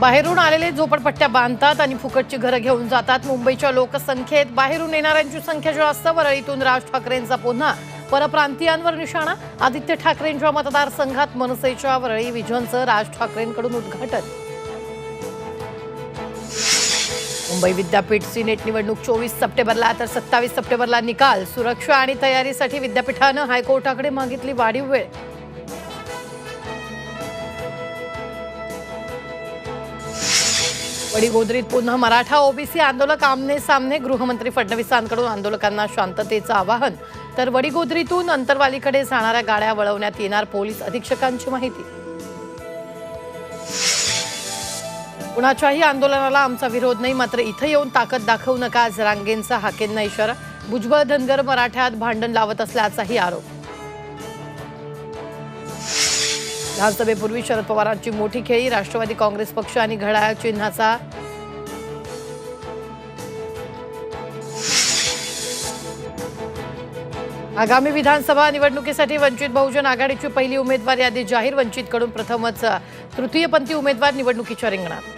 बाहेरून आलेले झोपडपट्ट्या बांधतात आणि फुकटची घरं घेऊन जातात। मुंबईच्या लोकसंख्येत बाहेरून येणाऱ्यांची संख्या जास्त। वरळीतून राज ठाकरेंचा पुन्हा परप्रांतीयांवर निशाणा। आदित्य ठाकरेंच्या मतदारसंघात मनसेच्या वरळी विजनचं राज ठाकरेंकडून उद्घाटन। मुंबई विद्यापीठ सीनेट निवडणूक 24 सप्टेंबरला तर 27 सप्टेंबरला निकाल। सुरक्षा आणि तयारीसाठी विद्यापीठानं हायकोर्टाकडे मागितली वाढीव वेळ। वडीगोद्रीत पुन्हा मराठा ओबीसी आंदोलक आमने सामने। गृहमंत्री फडणवीसांकडून आंदोलकांना शांततेचं आवाहन। तर वडीगोद्रीतून अंतरवालीकडे जाणाऱ्या गाड्या वळवण्यात येणार। पोलीस अधीक्षकांची माहिती। कुणाच्याही आंदोलनाला आमचा विरोध नाही, मात्र इथं येऊन ताकद दाखवू नका। जरांगेंचा हाकेंना इशारा। भुजबळ धनगर मराठ्यात भांडण लावत असल्याचाही आरोप। विधानसभेपूर्वी शरद पवारांची मोठी खेळी। राष्ट्रवादी काँग्रेस पक्ष आणि घड्याळ चिन्हाचा आगामी विधानसभा निवडणुकीसाठी वंचित बहुजन आघाडीची पहिली उमेदवार यादी जाहीर। वंचितकडून प्रथमच तृतीयपंथी उमेदवार निवडणुकीच्या रिंगणात।